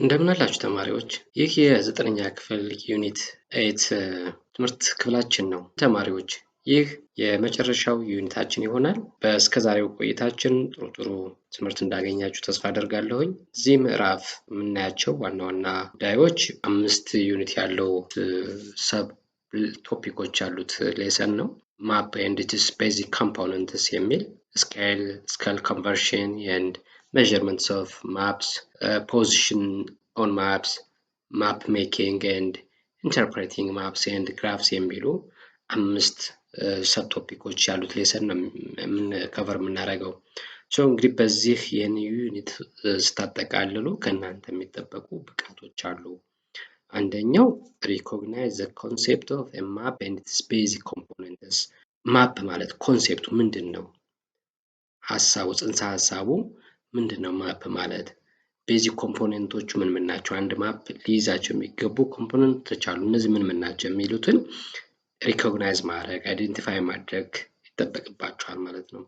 እንደምን አላችሁ ተማሪዎች? ይህ የዘጠነኛ ክፍል ዩኒት 8 ትምህርት ክፍላችን ነው። ተማሪዎች ይህ የመጨረሻው ዩኒታችን ይሆናል። በእስከዛሬው ቆይታችን ጥሩ ትምህርት እንዳገኛችሁ ተስፋ አደርጋለሁኝ። እዚህ ምዕራፍ የምናያቸው ዋና ዋና ጉዳዮች 5 ዩኒት ያለው ሰብ ቶፒኮች ያሉት ሌሰን ነው። ማፕ ኤንድ ኢትስ ቤዚክ ኮምፖነንትስ የሚል scale conversion and measurements of maps, position on maps, map making and interpreting maps and graphs የሚሉ 5 ሰብ ቶፒኮች ያሉት ሌሰን ነው ከቨር የምናደርገው። እንግዲህ በዚህ ዩኒት ስታጠቃልሉ ከእናንተ የሚጠበቁ ብቃቶች አሉ። አንደኛው recognize the concept of a map and its basic components. ማፕ ማለት ኮንሴፕቱ ምንድን ነው? ሐሳቡ ጽንሰ ሐሳቡ ምንድነው? ማፕ ማለት ቤዚክ ኮምፖነንቶቹ ምን ናቸው? አንድ ማፕ ሊይዛቸው የሚገቡ ኮምፖነንቶች አሉ። እነዚህ ምን ናቸው የሚሉትን ሪኮግናይዝ ማድረግ አይደንቲፋይ ማድረግ ይጠበቅባቸዋል ማለት ነው።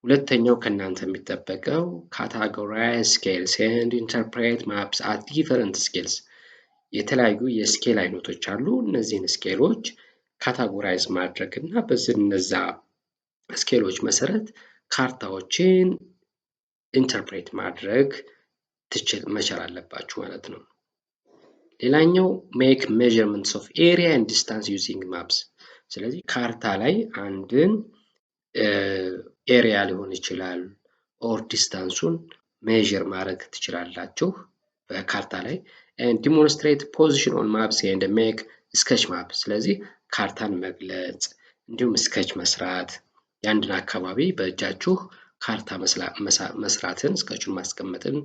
ሁለተኛው ከእናንተ የሚጠበቀው ካታጎራይዝ ስኬልስ ኤንድ ኢንተርፕሬት ማፕስ አት ዲፈረንት ስኬልስ። የተለያዩ የስኬል አይነቶች አሉ። እነዚህን ስኬሎች ካታጎራይዝ ማድረግ እና በዚህ እነዛ ስኬሎች መሰረት ካርታዎችን ኢንተርፕሬት ማድረግ መቻል አለባችሁ ማለት ነው። ሌላኛው ሜክ ሜዠርመንትስ ኦፍ ኤሪያ ኤንድ ዲስታንስ ዩዚንግ ማፕስ። ስለዚህ ካርታ ላይ አንድን ኤሪያ ሊሆን ይችላል ኦር ዲስታንሱን ሜዠር ማድረግ ትችላላችሁ በካርታ ላይ and demonstrate position on maps and make sketch map። ስለዚህ ካርታን መግለጽ እንዲሁም ስኬች መስራት የአንድን አካባቢ በእጃችሁ ካርታ መስራትን ስኬቹን ማስቀመጥን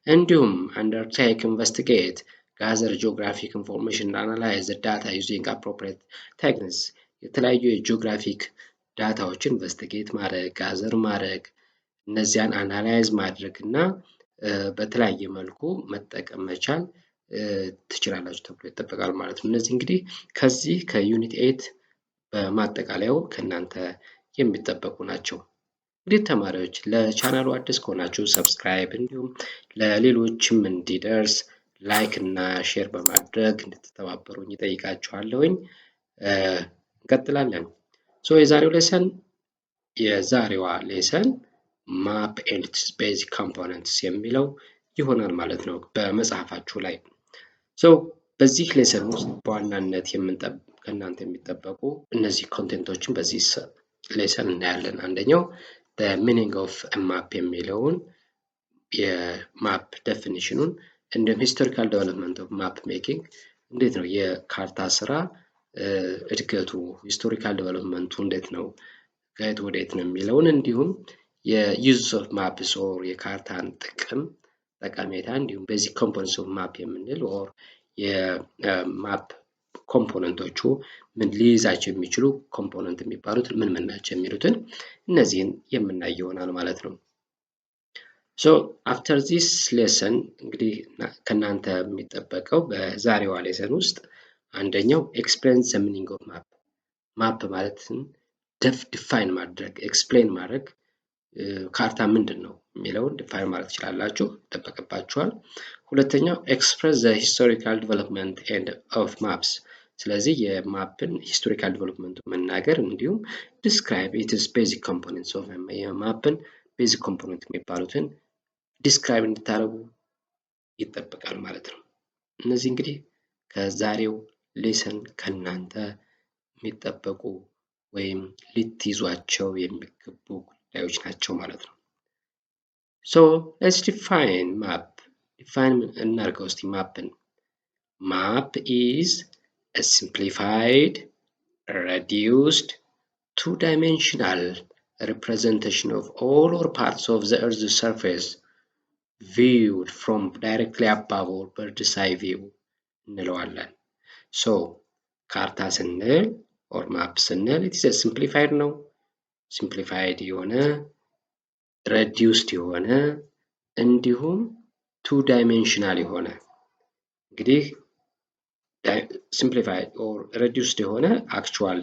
እንዲሁም undertake investigate gather geographic information analyze the data using appropriate techniques። የተለያዩ የጂኦግራፊክ ዳታዎችን ኢንቨስቲጌት ማድረግ ጋዘር ማድረግ እነዚያን አናላይዝ ማድረግ እና በተለያየ መልኩ መጠቀም መቻል ትችላላችሁ ተብሎ ይጠበቃል ማለት ነው። እነዚህ እንግዲህ ከዚህ ከዩኒት 8 በማጠቃለያው ከእናንተ የሚጠበቁ ናቸው። እንግዲህ ተማሪዎች ለቻናሉ አዲስ ከሆናችሁ ሰብስክራይብ እንዲሁም ለሌሎችም እንዲደርስ ላይክ እና ሼር በማድረግ እንድትተባበሩኝ እጠይቃችኋለሁኝ። እንቀጥላለን። የዛሬዋ ሌሰን ማፕ ኤንድ ኢትስ ቤዚክ ኮምፖነንትስ የሚለው ይሆናል ማለት ነው በመጽሐፋችሁ ላይ። በዚህ ሌሰን ውስጥ በዋናነት ከእናንተ የሚጠበቁ እነዚህ ኮንቴንቶችን በዚህ ሌሰን እናያለን። አንደኛው the meaning of a map የሚለውን የማፕ ዴፊኒሽኑን እንዲሁም ሂስቶሪካል ዴቨሎፕመንት ኦፍ ማፕ ሜኪንግ እንዴት ነው የካርታ ስራ እድገቱ ሂስቶሪካል ዴቨሎፕመንቱ እንዴት ነው ከየት ወዴት ነው የሚለውን እንዲሁም የዩዝ ኦፍ ማፕስ ኦር የካርታን ጥቅም ጠቀሜታ እንዲሁም ቤዚክ ኮምፖነንትስ ኦፍ ማፕ የምንል ኦር የማፕ ኮምፖነንቶቹ ምን ሊይዛቸው የሚችሉ ኮምፖነንት የሚባሉት ምን ናቸው የሚሉትን እነዚህን የምናይ ይሆናል ማለት ነው። after this lesson እንግዲህ ከእናንተ የሚጠበቀው በዛሬዋ ሌሰን ውስጥ አንደኛው explain the meaning of map ማፕ ማለትን ዲፋይን ማድረግ ኤክስፕሌን ማድረግ ካርታ ምንድን ነው የሚለውን ዲፋይን ማድረግ ትችላላችሁ ይጠበቅባችኋል። ሁለተኛው express the historical development and of maps። ስለዚህ የማፕን ሂስቶሪካል ዴቨሎፕመንት መናገር እንዲሁም describe its basic components of የማፕን ቤዚክ ኮምፖነንት የሚባሉትን ዲስክራይብ እንድታደርጉ ይጠበቃል ማለት ነው። እነዚህ እንግዲህ ከዛሬው ሌሰን ከእናንተ የሚጠበቁ ወይም ልትይዟቸው የሚገቡ ጉዳዮች ናቸው ማለት ነው። let's define map። ዲፋይን እናድርገው እስቲ ማፕን። map is a simplified, reduced, two-dimensional representation of all or parts of the Earth's surface viewed from directly above or bird's eye view እንለዋለን። ካርታ ስንል ኦር ማፕ ስንል ኢትስ ሲምፕሊፋይድ ነው። ሲምፕሊፋይድ የሆነ reduced የሆነ እንዲሁም two dimensional የሆነ እንግዲህ simplified or reduced የሆነ actual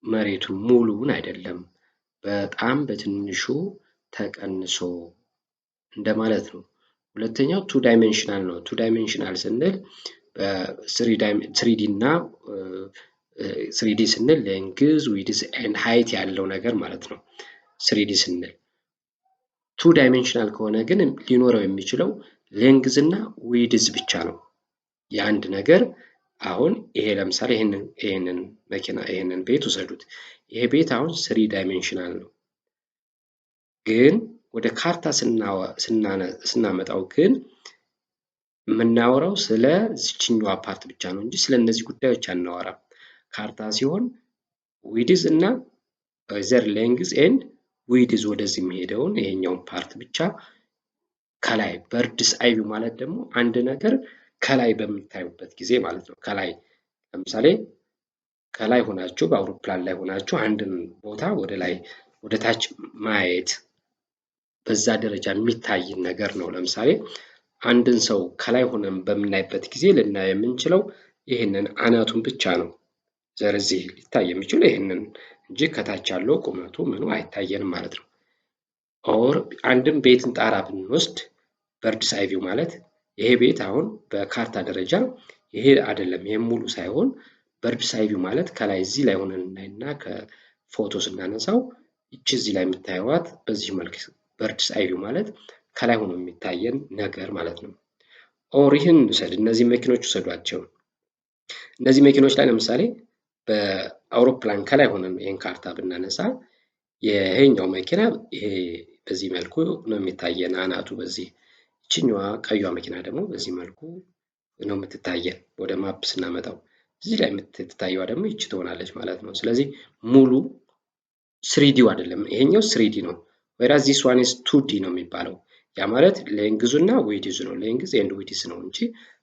መሬቱን ሙሉውን አይደለም በጣም በትንሹ ተቀንሶ እንደማለት ነው። ሁለተኛው ቱ ዳይሜንሽናል ነው። ቱ ዳይሜንሽናል ስንል በስሪዲ እና ስሪዲ ስንል ሌንግዝ ዊድዝ ኤንድ ሃይት ያለው ነገር ማለት ነው። ስሪዲ ስንል ቱ ዳይሜንሽናል ከሆነ ግን ሊኖረው የሚችለው ሌንግዝ እና ዊድዝ ብቻ ነው። የአንድ ነገር አሁን ይሄ ለምሳሌ ይሄንን መኪና ይሄንን ቤት ውሰዱት። ይሄ ቤት አሁን ስሪ ዳይሜንሽናል ነው። ግን ወደ ካርታ ስናመጣው ግን የምናወራው ስለ ዝችኛዋ ፓርት ብቻ ነው እንጂ ስለ እነዚህ ጉዳዮች አናወራም። ካርታ ሲሆን ዊድዝ እና ዘር ሌንግዝ ኤንድ ዊድዝ ወደዚህ የሚሄደውን ይሄኛውን ፓርት ብቻ ከላይ በርድስ አይ ቪው ማለት ደግሞ አንድ ነገር ከላይ በምታዩበት ጊዜ ማለት ነው። ከላይ ለምሳሌ ከላይ ሆናችሁ በአውሮፕላን ላይ ሆናችሁ አንድን ቦታ ወደ ላይ ወደ ታች ማየት በዛ ደረጃ የሚታይ ነገር ነው። ለምሳሌ አንድን ሰው ከላይ ሆነን በምናይበት ጊዜ ልናይ የምንችለው ይህንን አናቱን ብቻ ነው። ስለዚህ ሊታይ የሚችለው ይህንን እንጂ ከታች ያለው ቁመቱ ምኑ አይታየንም ማለት ነው። ኦር አንድም ቤትን ጣራ ብንወስድ በርድስ አይ ቪው ማለት ይሄ ቤት አሁን በካርታ ደረጃ ይሄ አይደለም፣ ይሄም ሙሉ ሳይሆን በርድስ አይ ቪው ማለት ከላይ እዚህ ላይ ሆነን እናይና ከፎቶ ስናነሳው ይቺ እዚህ ላይ የምታዩዋት በዚህ መልክ በርድስ አይ ቪው ማለት ከላይ ሆኖ የሚታየን ነገር ማለት ነው። ኦር ይህን ውሰድ፣ እነዚህ መኪኖች ውሰዷቸው። እነዚህ መኪኖች ላይ ለምሳሌ በአውሮፕላን ከላይ ሆነን ይህን ካርታ ብናነሳ ይሄኛው መኪና ይሄ በዚህ መልኩ ነው የሚታየን አናቱ በዚህ፣ ይችኛዋ ቀዩዋ መኪና ደግሞ በዚህ መልኩ ነው የምትታየን። ወደ ማፕ ስናመጣው እዚህ ላይ የምትታየዋ ደግሞ ይቺ ትሆናለች ማለት ነው። ስለዚህ ሙሉ ስሪዲው አይደለም፣ ይሄኛው ስሪዲ ነው። ወይራስ ዚስ ዋን ኢዝ ቱዲ ነው የሚባለው። ያ ማለት ሌንግዙ እና ዊድዙ ነው። ሌንግዝ ኤንድ ዊድዝ ነው እንጂ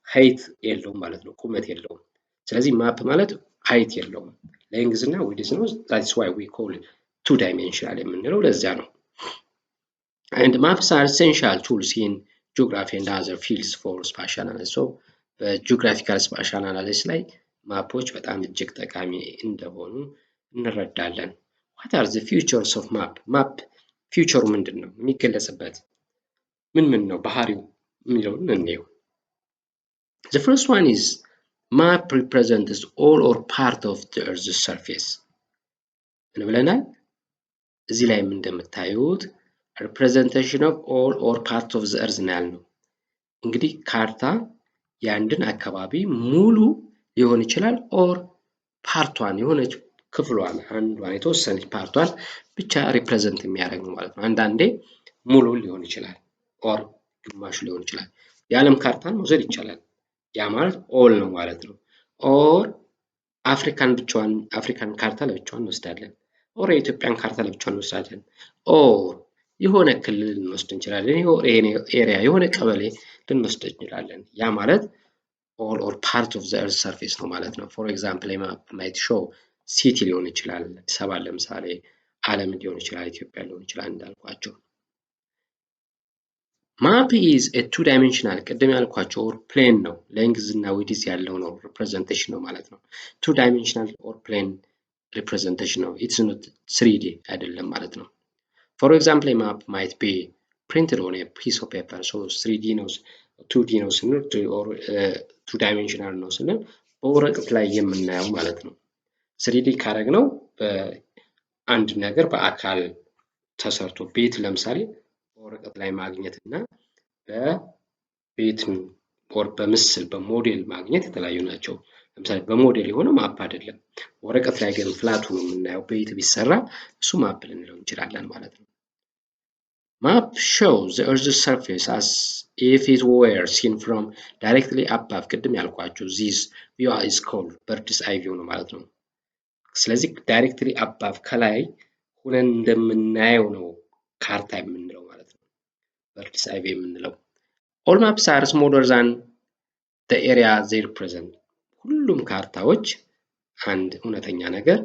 ሃይት የለውም ማለት ነው፣ ቁመት የለውም። ስለዚህ ማፕ ማለት ሃይት የለውም፣ ሌንግዝ እና ዊድዝ ነው። that's why we call it two dimensional የምንለው ለዚያ ነው። and maps are essential tools in geography and other fields for spatial analysis. so በጂኦግራፊካል ስፓሻል አናሊሲስ ላይ ማፖች በጣም እጅግ ጠቃሚ እንደሆኑ እንረዳለን። what are the features of map? ማፕ ፊውቸሩ ምንድን ነው? የሚገለጽበት ምን ነው ባህሪው የሚለውን እንየው። the first one is map represents all or part of the earth's surface ምን ብለናል? እዚህ ላይ እንደምታዩት representation of all or part of the earth ነው ያልነው። እንግዲህ ካርታ የአንድን አካባቢ ሙሉ ሊሆን ይችላል ኦር ፓርቷን የሆነች ክፍሏን አንዷን የተወሰነች ፓርቷን ብቻ ሪፕሬዘንት የሚያደርግ ነው ማለት ነው። አንዳንዴ ሙሉ ሊሆን ይችላል ኦር ግማሹ ሊሆን ይችላል። የዓለም ካርታን መውሰድ ይቻላል። ያ ማለት ኦል ነው ማለት ነው። ኦር አፍሪካን ካርታ ለብቻዋን እንወስዳለን። ኦር የኢትዮጵያን ካርታ ለብቻዋን እንወስዳለን። ኦር የሆነ ክልል ልንወስድ እንችላለን። ይሄን ኤሪያ የሆነ ቀበሌ ልንወስድ እንችላለን። ያ ማለት all or part of the earth surface ነው ማለት ነው። for example might show ሲቲ ሊሆን ይችላል፣ አዲስ አበባ ለምሳሌ፣ ዓለም ሊሆን ይችላል፣ ኢትዮጵያ ሊሆን ይችላል እንዳልኳቸው። ማፕ is a two dimensional ቅድም ያልኳቸው ኦር ፕሌን ነው፣ ሌንግዝ እና ዊድዝ ያለው ነው፣ ሪፕሬዘንቴሽን ነው ማለት ነው። two dimensional ኦር ፕሌን ሪፕሬዘንቴሽን ነው። it's not 3D አይደለም ማለት ነው። for example a map might be printed on a piece of paper. so 3D ነው 2D ነው ስንል ኦር two dimensional ነው ስንል በወረቀት ላይ የምናየው ማለት ነው። 3D ካደረግነው በአንድ ነገር በአካል ተሰርቶ ቤት ለምሳሌ በወረቀት ላይ ማግኘት እና በቤት ኦር በምስል በሞዴል ማግኘት የተለያዩ ናቸው። ለምሳሌ በሞዴል የሆነው ማፕ አይደለም። ወረቀት ላይ ግን ፍላቱ ነው የምናየው ቤት ቢሰራ እሱ ማፕ ልንለው እንችላለን ማለት ነው። Map shows the earth's surface as if it were seen from directly above ቅድም ያልኳችሁ this view is called bird's eye view ነው ማለት ነው። ስለዚህ directly above ከላይ ሆነን እንደምናየው ነው ካርታ የምንለው ማለት ነው፣ bird's eye view የምንለው። all maps are smaller than the area they represent. ሁሉም ካርታዎች አንድ እውነተኛ ነገር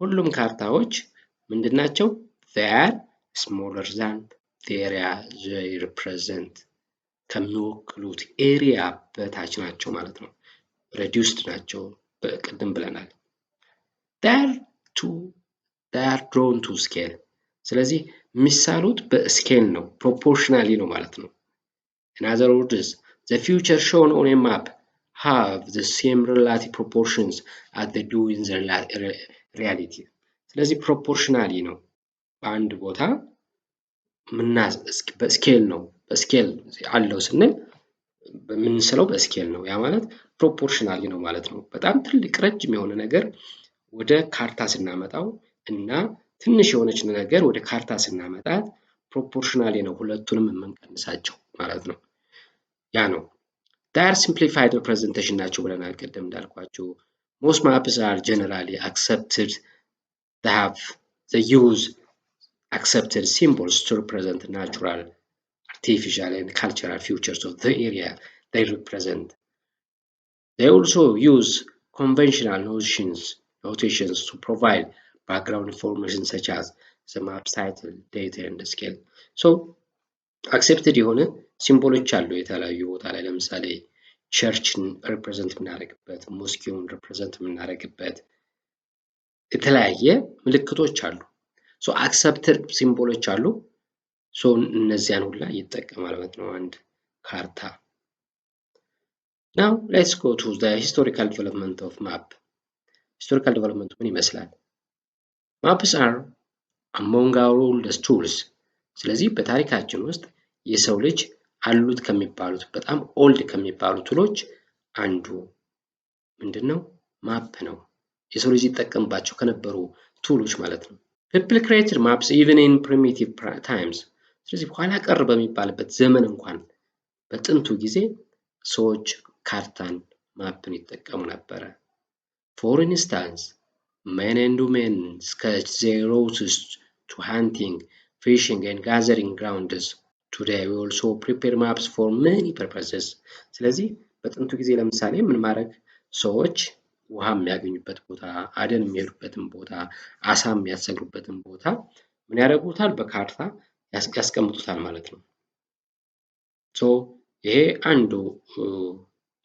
ሁሉም ካርታዎች ምንድናቸው? they are smaller than the area they represent ከሚወክሉት ኤሪያ በታች ናቸው ማለት ነው። reduced ናቸው ቅድም ብለናል። they are drawn to scale ስለዚህ የሚሳሉት በስኬል ነው፣ ፕሮፖርሽናሊ ነው ማለት ነው። In other words, the feature shown on a map have the same relative proportions as they do in the reality. ስለዚህ ፕሮፖርሽናሊ ነው በአንድ ቦታ በስኬል ነው በስኬል አለው ስንል በምንስለው በስኬል ነው ያ ማለት ፕሮፖርሽናሊ ነው ማለት ነው። በጣም ትልቅ ረጅም የሆነ ነገር ወደ ካርታ ስናመጣው እና ትንሽ የሆነች ነገር ወደ ካርታ ስናመጣት ፕሮፖርሽናሊ ነው ሁለቱንም የምንቀንሳቸው ማለት ነው። ያ ነው they are simplified representation ናቸው ብለናል ቅድም እንዳልኳችሁ። most maps are generally accepted they use accepted symbols to represent natural, artificial and cultural features of the area they represent. They also use conventional notations to provide background information such as the map title, date and scale. So accepted የሆነ ሲምቦሎች አሉ የተለያዩ ቦታ ላይ ለምሳሌ ቸርችን ሪፕሬዘንት የምናደርግበት ሞስኪውን ሪፕሬዘንት የምናደርግበት የተለያየ ምልክቶች አሉ። ሶ አክሰፕትድ ሲምቦሎች አሉ። ሶ እነዚያን ሁላ ይጠቀማል ማለት ነው አንድ ካርታ። Now let's go to the historical development of map. Historical development ምን ይመስላል? Maps are among our oldest tools. ስለዚህ በታሪካችን ውስጥ የሰው ልጅ አሉት ከሚባሉት በጣም ኦልድ ከሚባሉ ቱሎች አንዱ ምንድነው? ማፕ ነው። የሰው ልጅ ይጠቀምባቸው ከነበሩ ቱሎች ማለት ነው። People created maps even in primitive times. ስለዚህ ኋላ ቀር በሚባልበት ዘመን እንኳን በጥንቱ ጊዜ ሰዎች ካርታን ማፕን ይጠቀሙ ነበረ። For instance, men and women sketched their routes to hunting, fishing and gathering grounds. Today we also prepare maps for many purposes. ስለዚህ በጥንቱ ጊዜ ለምሳሌ ምን ማድረግ ሰዎች ውሃ የሚያገኙበት ቦታ፣ አደን የሚሄዱበትን ቦታ፣ አሳ የሚያሰግሩበትን ቦታ ምን ያደርጉታል? በካርታ ያስቀምጡታል ማለት ነው። ሶ ይሄ አንዱ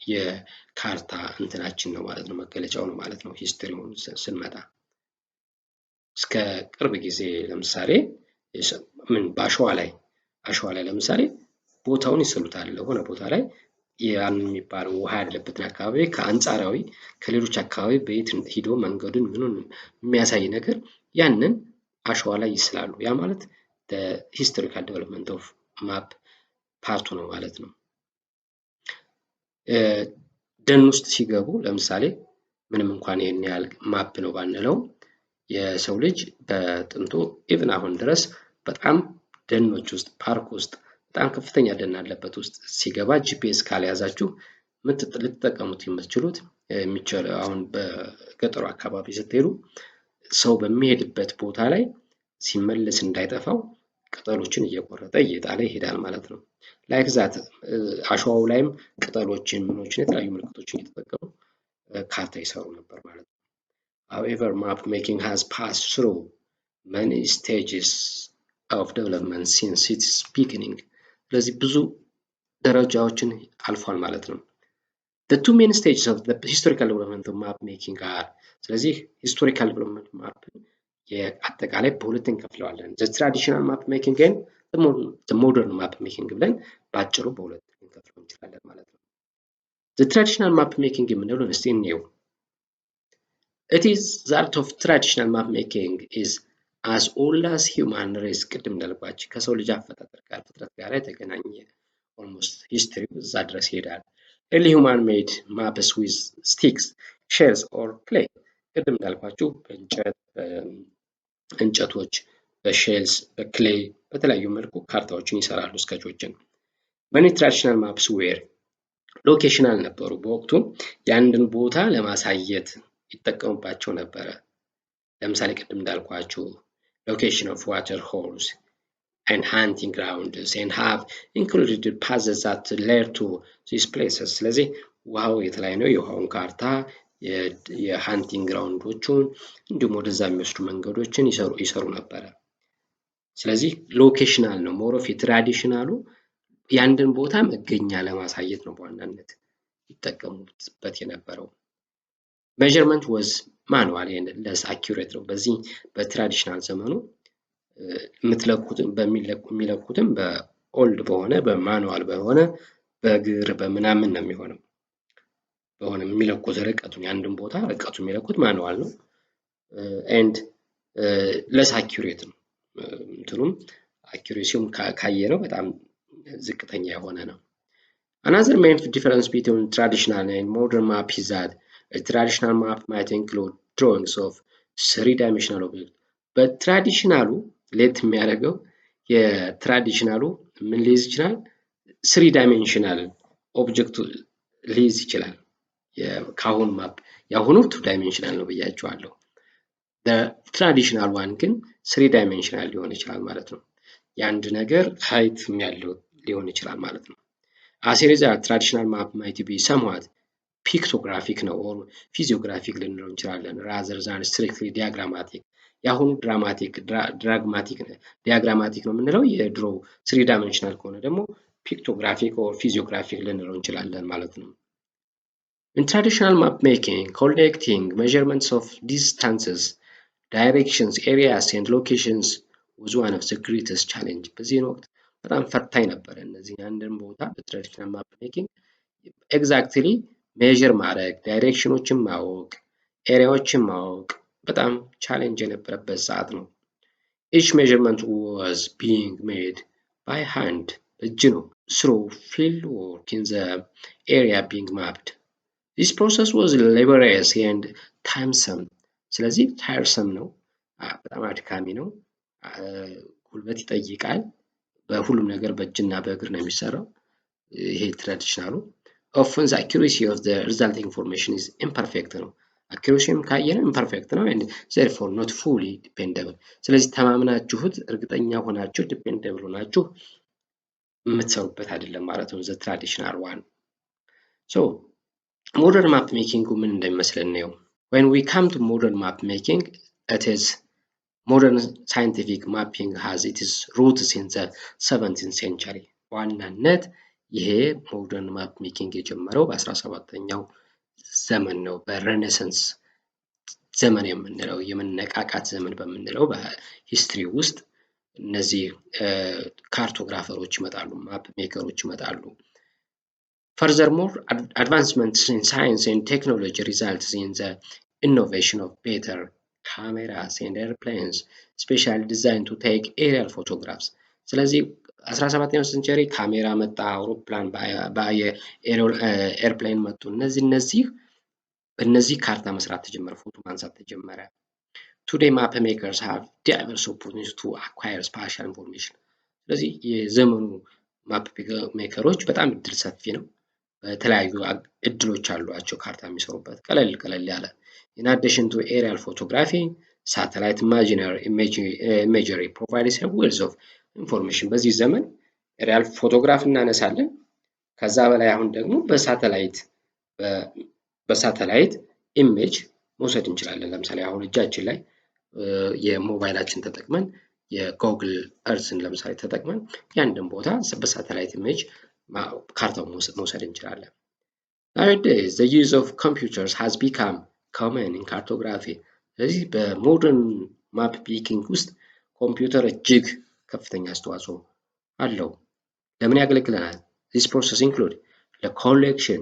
የካርታ እንትናችን ነው ማለት ነው፣ መገለጫው ነው ማለት ነው። ሂስትሪውን ስንመጣ እስከ ቅርብ ጊዜ ለምሳሌ በአሸዋ ላይ ለምሳሌ ቦታውን ይስሉታል። ለሆነ ቦታ ላይ ያን የሚባለው ውሃ ያለበትን አካባቢ ከአንጻራዊ ከሌሎች አካባቢ በየት ሂዶ መንገዱን ምኑን የሚያሳይ ነገር ያንን አሸዋ ላይ ይስላሉ። ያ ማለት the historical development of map ፓርቱ ነው ማለት ነው። ደን ውስጥ ሲገቡ ለምሳሌ ምንም እንኳን ይሄን ያህል ማፕ ነው ባንለው የሰው ልጅ በጥንቱ ኢቭን አሁን ድረስ በጣም ደኖች ውስጥ ፓርክ ውስጥ በጣም ከፍተኛ ደን ያለበት ውስጥ ሲገባ ጂፒኤስ ካልያዛችሁ ልትጠቀሙት የምትችሉት አሁን በገጠሩ አካባቢ ስትሄዱ ሰው በሚሄድበት ቦታ ላይ ሲመለስ እንዳይጠፋው ቅጠሎችን እየቆረጠ እየጣለ ይሄዳል ማለት ነው። ላይክ ዛት አሸዋው ላይም ቅጠሎችን ምኖችን የተለያዩ ምልክቶችን እየተጠቀሙ ካርታ ይሰሩ ነበር ማለት ነው። However, map making has passed through many stages of development since its beginning. ስለዚህ ብዙ ደረጃዎችን አልፏል ማለት ነው። The two main stages of the historical development of map making are ስለዚህ historical development map የአጠቃላይ በሁለት እንከፍለዋለን። The traditional map making and the modern map making ብለን ባጭሩ በሁለት እንከፍለው እንችላለን ማለት ነው። The traditional map making የምንለው እስቲ እንየው። It is the art of traditional map making is as old as human race ቅድም እንዳልኳችሁ ከሰው ልጅ አፈጣጠር ጋር ፍጥረት ጋር የተገናኘ almost history እዛ ድረስ ይሄዳል። Early human made maps with sticks, shells or clay ቅድም እንዳልኳችሁ እንጨቶች በሼልስ በክሌይ በተለያዩ መልኩ ካርታዎችን ይሰራሉ ስኬቾችን። Many traditional maps were locational ነበሩ። በወቅቱ የአንድን ቦታ ለማሳየት ይጠቀሙባቸው ነበረ። ለምሳሌ ቅድም እንዳልኳችሁ location of water holes and hunting grounds and have included paths that led to these places. ስለዚህ ውሃው የት ላይ ነው የውሃውን ካርታ የሃንቲንግ ግራውንዶቹን እንዲሁም ወደዛ የሚወስዱ መንገዶችን ይሰሩ ነበረ። ስለዚህ ሎኬሽናል ነው ሞር ኦፍ የትራዲሽናሉ ያንድን ቦታ መገኛ ለማሳየት ነው በዋናነት ይጠቀሙበት የነበረው። measurement was manual and less accurate ነው። በዚህ በትራዲሽናል ዘመኑ የሚለኩትም ኦልድ በሆነ በማኑዋል በሆነ በእግር በምናምን ነው የሚሆነው። በሆነ የሚለኩት ርቀቱን የአንድን ቦታ ርቀቱን የሚለኩት ማኑዋል ነው። ኤንድ ለስ አኪሬት ነው። እንትኑም አኪሬሲውም ካየነው በጣም ዝቅተኛ የሆነ ነው። Another main difference between traditional and modern map is that a traditional map might include drawings of three-dimensional objects. በትራዲሽናሉ ሌት የሚያደርገው የትራዲሽናሉ ምን ሊይዝ ይችላል? ስሪ ዳይሜንሽናል ኦብጀክቱ ሊይዝ ይችላል። ከአሁኑ ማፕ የአሁኑ ቱ ዳይሜንሽናል ነው ብያቸዋለሁ። ትራዲሽናል ዋን ግን ስሪ ዳይሜንሽናል ሊሆን ይችላል ማለት ነው። የአንድ ነገር ሀይት ያለው ሊሆን ይችላል ማለት ነው። As a result, traditional map might be somewhat pictographic ነው or physiographic ልንለው እንችላለን rather than strictly diagrammatic። የአሁኑ ዲያግራማቲክ ነው የምንለው፣ የድሮ ስሪ ዳይሜንሽናል ከሆነ ደግሞ ፒክቶግራፊክ or physiographic ልንለው እንችላለን ማለት ነው። In traditional map making, collecting measurements of distances, directions, areas and locations was one of the greatest challenge. በዚህ ወቅት በጣም ፈታኝ ነበረ። እነዚህ አንድን ቦታ በትራዲሽናል ማፕ ሜኪንግ ኤግዛክትሊ ሜዥር ማድረግ፣ ዳይሬክሽኖችን ማወቅ፣ ኤሪያዎችን ማወቅ በጣም ቻሌንጅ የነበረበት ሰዓት ነው። Each measurement was being made by hand, እጅ ነው, through field work in the area being mapped. This process was laborious and tiresome. ስለዚህ tiresome ነው፣ በጣም አድካሚ ነው፣ ጉልበት ይጠይቃል። በሁሉም ነገር በእጅና በእግር ነው የሚሰራው። ይሄ ትራዲሽናሉ often the accuracy of the resulting information is imperfect ነው። አኪሬሲም ካየነው imperfect ነው and therefore not fully dependable። ስለዚህ ተማምናችሁት እርግጠኛ ሆናችሁ dependable ሆናችሁ የምትሰሩበት አይደለም ማለት ነው the traditional one. So modern map making ምን እንደሚመስለን ነው። When we come to modern map making, it is modern scientific mapping has its roots in the 17th century. በዋናነት ይሄ ሞደርን ማፕ ሜኪንግ የጀመረው በ17ኛው ዘመን ነው። በሬኔሳንስ ዘመን የምንለው የመነቃቃት ዘመን በምንለው በሂስትሪ ውስጥ እነዚህ ካርቶግራፈሮች ይመጣሉ፣ ማፕ ሜከሮች ይመጣሉ። Furthermore, advancements in science and technology results in the innovation of better cameras and airplanes specially designed to take aerial photographs. ስለዚህ 17ኛው ሴንቸሪ ካሜራ መጣ፣ አውሮፕላን ኤርፕሌን መጡ። እነዚህ ካርታ መስራት ተጀመረ፣ ፎቶ ማንሳት ተጀመረ። Today map makers have diverse opportunities to acquire spatial information. ስለዚህ የዘመኑ ማፕ ሜከሮች በጣም እድል ሰፊ ነው። በተለያዩ እድሎች አሏቸው ካርታ የሚሰሩበት ቀለል ያለ። In addition to aerial photography, satellite imagery provides a wealth of information. በዚህ ዘመን ኤሪያል ፎቶግራፍ እናነሳለን። ከዛ በላይ አሁን ደግሞ በሳተላይት ኢሜጅ መውሰድ እንችላለን። ለምሳሌ አሁን እጃችን ላይ የሞባይላችን ተጠቅመን የጎግል እርዝን ለምሳሌ ተጠቅመን ያንድን ቦታ በሳተላይት ኢሜጅ ካርታውን መውሰድ እንችላለን። Nowadays, the use of computers has become common in cartography. ስለዚህ በሞደርን ማፕ ሜኪንግ ውስጥ ኮምፒውተር እጅግ ከፍተኛ አስተዋጽኦ አለው። ለምን ያገለግለናል? This process include the collection,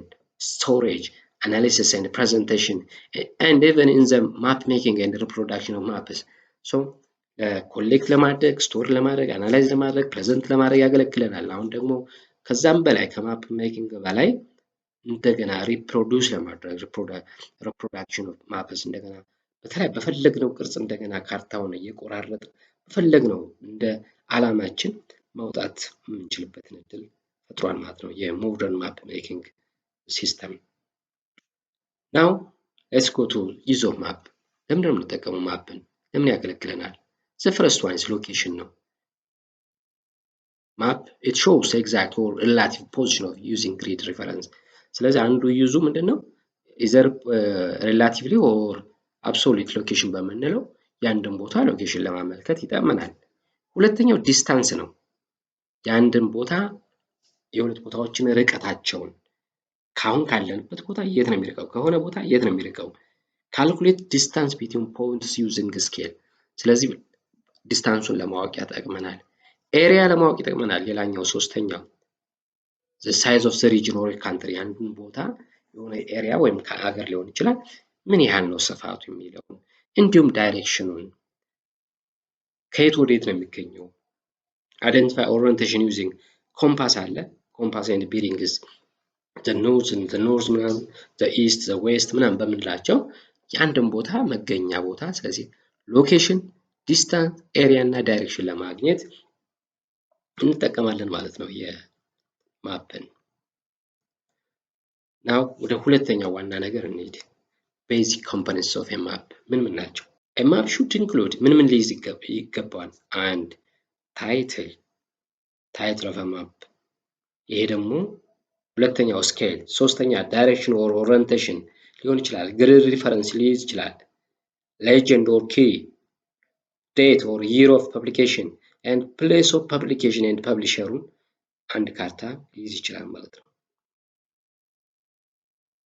storage, analysis and presentation and even in the map making and reproduction of maps. So ኮሌክት ለማድረግ፣ ስቶር ለማድረግ፣ አናላይዝ ለማድረግ፣ ፕሬዘንት ለማድረግ ያገለግለናል። አሁን ደግሞ ከዛም በላይ ከማፕ ሜኪንግ በላይ እንደገና ሪፕሮዲውስ ለማድረግ ሪፕሮዳክሽን ኦፍ ማፕስ እንደገና በተለይ በፈለግነው ቅርጽ እንደገና ካርታውን እየቆራረጥ በፈለግነው እንደ አላማችን ማውጣት የምንችልበትን እድል ፈጥሯል ማለት ነው የሞደርን ማፕ ሜኪንግ ሲስተም። ናው ሌትስ ጎ ቱ ዩዝ ኦፍ ማፕ። ለምንድን ነው የምንጠቀመው ማፕን? ለምን ያገለግለናል? The first one is location ነው። Map, it shows the exact or relative position of using grid reference. ስለዚህ አንዱ ዩዙ ምንድነው? either relatively or absolute location በምንለው የአንድን ቦታ ሎኬሽን ለማመልከት ይጠቅመናል። ሁለተኛው ዲስታንስ ነው። የአንድን ቦታ የሁለት ቦታዎችን ርቀታቸውን ካሁን ካለንበት ቦታ የት ነው የሚርቀው፣ ከሆነ ቦታ የት ነው የሚርቀው። calculate distance between points using scale። ስለዚህ ዲስታንሱን ለማወቅ ያጠቅመናል። ኤሪያ ለማወቅ ይጠቅመናል። ሌላኛው ሶስተኛው the size of the region or country አንድን ቦታ የሆነ ኤሪያ ወይም ከሀገር ሊሆን ይችላል ምን ያህል ነው ስፋቱ የሚለውን እንዲሁም ዳይሬክሽኑን ከየት ወዴት ነው የሚገኘው identify orientation using compass አለ compass and bearings the north ምናምን the east the west ምናምን በምንላቸው የአንድን ቦታ መገኛ ቦታ ስለዚህ ሎኬሽን ዲስታንስ ኤሪያ እና ዳይሬክሽን ለማግኘት እንጠቀማለን ማለት ነው የማፕን። ናው ወደ ሁለተኛው ዋና ነገር እንሂድ። ቤዚክ ኮምፖነንትስ ኦፍ ኤ ማፕ ምን ምን ናቸው? ኤ ማፕ ሹድ ኢንክሉድ ምን ሊይዝ ይገባዋል? አንድ ታይትል ኦፍ ኤ ማፕ፣ ይሄ ደግሞ ሁለተኛው ስኬል፣ ሶስተኛ ዳይሬክሽን ኦር ኦሪየንቴሽን ሊሆን ይችላል። ግሪድ ሪፈረንስ ሊይዝ ይችላል። ሌጀንድ ኦር ኪ፣ ዴት ኦር ይር ኦፍ ፐብሊኬሽን ኤንድ ፕሌስ ኦፍ ፐብሊኬሽን ኤንድ ፐብሊሸሩን አንድ ካርታ ሊይዝ ይችላል ማለት ነው።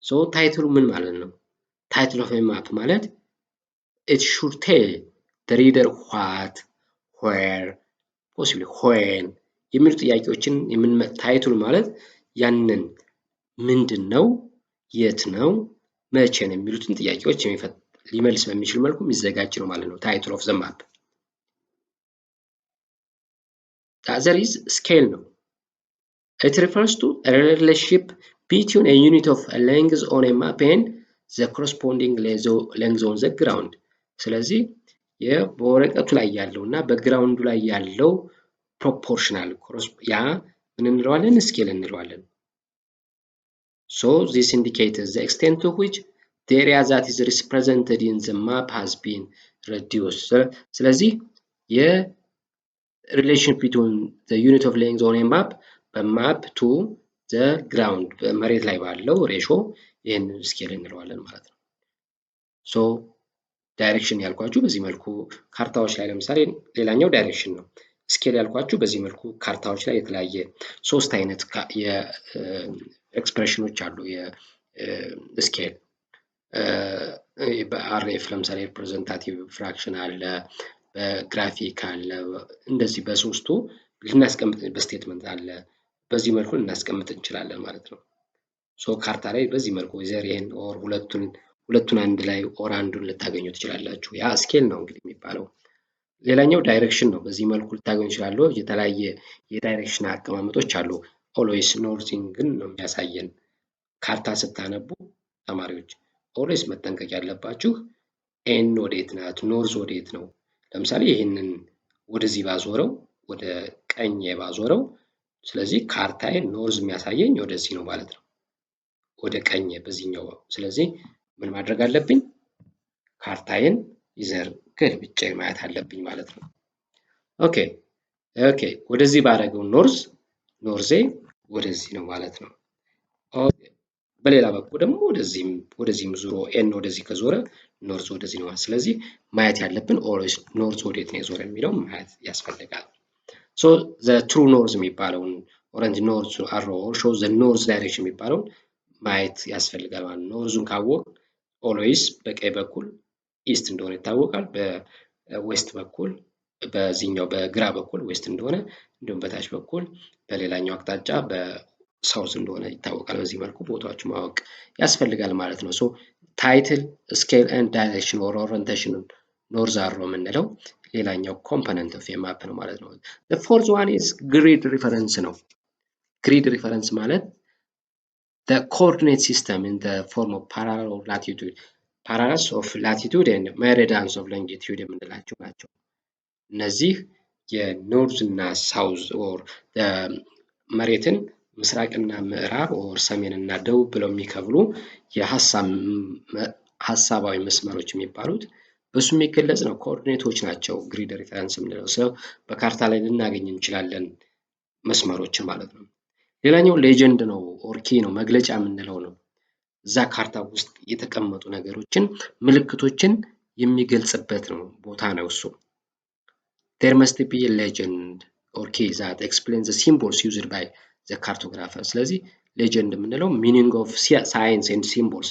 ሶ ታይትሉ ምን ማለት ነው? ታይትል ኦፍ ኤ ማፕ ማለት it should tell the reader what, where, possibly when የሚሉ ጥያቄዎችን ታይትሉ ማለት ያንን ምንድን ነው፣ የት ነው፣ መቼ ነው የሚሉትን ጥያቄዎች ሊመልስ በሚችል መልኩ የሚዘጋጅ ነው ማለት ነው ታይትል ኦፍ ዘ ማፕ። The other is scale ነው። It refers to a relationship between a unit of length on a map and the corresponding length on the ground። ስለዚህ በወረቀቱ ላይ ያለው እና በግራውንዱ ላይ ያለው ፕሮፖርሽናል ያ ምን እንለዋለን? ስኬል እንለዋለን። So this indicates the extent to which the area that is represented in the map has been reduced። ስለዚህ የሪሌሽን between the unit of length on a map በማፕ ቱ the ground በመሬት ላይ ባለው ሬሾ ይህንን ስኬል እንለዋለን ማለት ነው። ሶ ዳይሬክሽን ያልኳችሁ በዚህ መልኩ ካርታዎች ላይ ለምሳሌ ሌላኛው ዳይሬክሽን ነው። ስኬል ያልኳችሁ በዚህ መልኩ ካርታዎች ላይ የተለያየ ሶስት አይነት ኤክስፕሬሽኖች አሉ። የስኬል በአርኤፍ ለምሳሌ ሪፕሬዘንታቲቭ ፍራክሽን አለ፣ በግራፊክ አለ። እንደዚህ በሶስቱ ልናስቀምጥ በስቴትመንት አለ። በዚህ መልኩ ልናስቀምጥ እንችላለን ማለት ነው። ሶ ካርታ ላይ በዚህ መልኩ ዘር ይሄን ኦር ሁለቱን አንድ ላይ ኦር አንዱን ልታገኙ ትችላላችሁ። ያ ስኬል ነው እንግዲህ የሚባለው። ሌላኛው ዳይሬክሽን ነው። በዚህ መልኩ ልታገኙ ይችላሉ። የተለያየ የዳይሬክሽን አቀማመጦች አሉ። ኦልዌይስ ኖርዚንግን ነው የሚያሳየን። ካርታ ስታነቡ ተማሪዎች ኦልዌይስ መጠንቀቅ ያለባችሁ ኤን ወዴት ናት፣ ኖርዝ ወዴት ነው። ለምሳሌ ይህንን ወደዚህ ባዞረው ወደ ቀኝ ባዞረው፣ ስለዚህ ካርታዬ ኖርዝ የሚያሳየኝ ወደዚህ ነው ማለት ነው፣ ወደ ቀኝ በዚህኛው። ስለዚህ ምን ማድረግ አለብኝ? ካርታዬን ይዘር ገልብጬ ማየት አለብኝ ማለት ነው። ኦኬ ወደዚህ ባደረገው ኖርዜ ወደዚህ ነው ማለት ነው። በሌላ በኩል ደግሞ ወደዚህም ዙሮ ኤን ወደዚህ ከዞረ ኖርዝ ወደዚህ ነው። ስለዚህ ማየት ያለብን ኦልዌይስ ኖርዝ ወዴት ነው የዞረ የሚለው ማየት ያስፈልጋል። ሶ ዘ ትሩ ኖርዝ የሚባለውን ኦረንጅ ኖርዝ አሮ ሾው ዘ ኖርዝ ዳይሬክሽን የሚባለውን ማየት ያስፈልጋል ማለት ነው። ኖርዙን ካወቅ ኦልዌይስ በቀኝ በኩል ኢስት እንደሆነ ይታወቃል። በዌስት በኩል በዚህኛው በግራ በኩል ዌስት እንደሆነ፣ እንዲሁም በታች በኩል በሌላኛው አቅጣጫ በሳውዝ እንደሆነ ይታወቃል። በዚህ መልኩ ቦታዎች ማወቅ ያስፈልጋል ማለት ነው። ሶ ታይትል ስኬል ኤንድ ዳይሬክሽን ኦር ኦሪየንቴሽን ኖርዝ አሮ የምንለው ሌላኛው ኮምፖነንት ኦፍ የማፕ ነው ማለት ነው። the fourth one is grid reference ነው። grid reference ማለት the coordinate system in the form of parallel of latitude, parallels of latitude and meridians of longitude የምንላቸው ናቸው። እነዚህ የኖርዝ እና ሳውዝ ኦር መሬትን ምስራቅና ምዕራብ ኦር ሰሜንና ደቡብ ብለው የሚከፍሉ የሀሳባዊ መስመሮች የሚባሉት በሱ የሚገለጽ ነው። ኮኦርዲኔቶች ናቸው ግሪድ ሪፈረንስ የምንለው። ሰው በካርታ ላይ ልናገኝ እንችላለን መስመሮችን ማለት ነው። ሌላኛው ሌጀንድ ነው ኦር ኪ ነው፣ መግለጫ የምንለው ነው። እዛ ካርታ ውስጥ የተቀመጡ ነገሮችን ምልክቶችን የሚገልጽበት ነው ቦታ ነው እሱ። there must be a legend or key that explains the symbols used by the cartographer። ስለዚህ ሌጀንድ የምንለው meaning of signs and symbols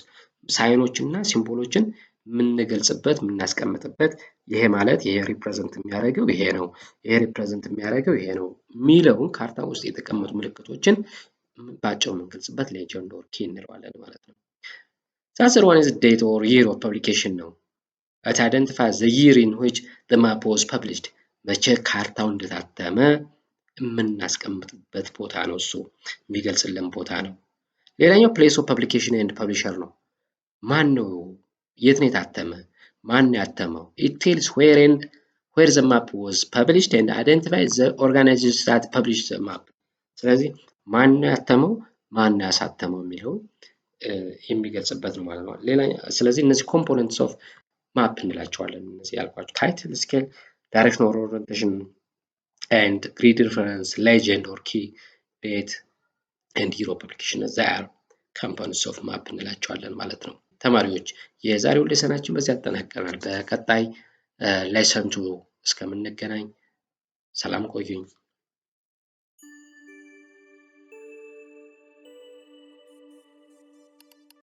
ሳይኖችና ሲምቦሎችን የምንገልጽበት የምናስቀምጥበት ይሄ ማለት ይሄ ሪፕሬዘንት የሚያደርገው ይሄ ነው፣ ይሄ ሪፕሬዘንት የሚያደርገው ይሄ ነው የሚለውን ካርታ ውስጥ የተቀመጡ ምልክቶችን ባጭሩ የምንገልጽበት ሌጀንድ ኦር ኪ እንለዋለን ማለት ነው። The other one is date or year of publication ነው። It identifies the year in which the map was published. መቼ ካርታው እንደታተመ የምናስቀምጥበት ቦታ ነው፣ እሱ የሚገልጽልን ቦታ ነው። ሌላኛው place of publication and publisher ነው። ማን ነው የት ነው የታተመ? ማን ያተመው? It tells where the map was published and identifies the organizations that published the map. ስለዚህ ማን ያተመው ማን ያሳተመው የሚለው የሚገልጽበት ነው ማለት ነው። ስለዚህ እነዚህ ኮምፖነንትስ ኦፍ ማፕ እንላቸዋለን። እነዚህ ያልኳቸው ታይትል፣ ስኬል፣ ዳይሬክሽን ኦር ኦሪየንቴሽን ኤንድ ግሪድ ሪፈረንስ፣ ሌጀንድ ኦር ኪ፣ ዴት ኤንድ ዩሮ ፐብሊኬሽን they are components of map እንላቸዋለን ማለት ነው። ተማሪዎች የዛሬው ሌሰናችን በዚህ ያጠናቀናል። በቀጣይ ሌሰን 2 እስከምንገናኝ ሰላም ቆዩኝ።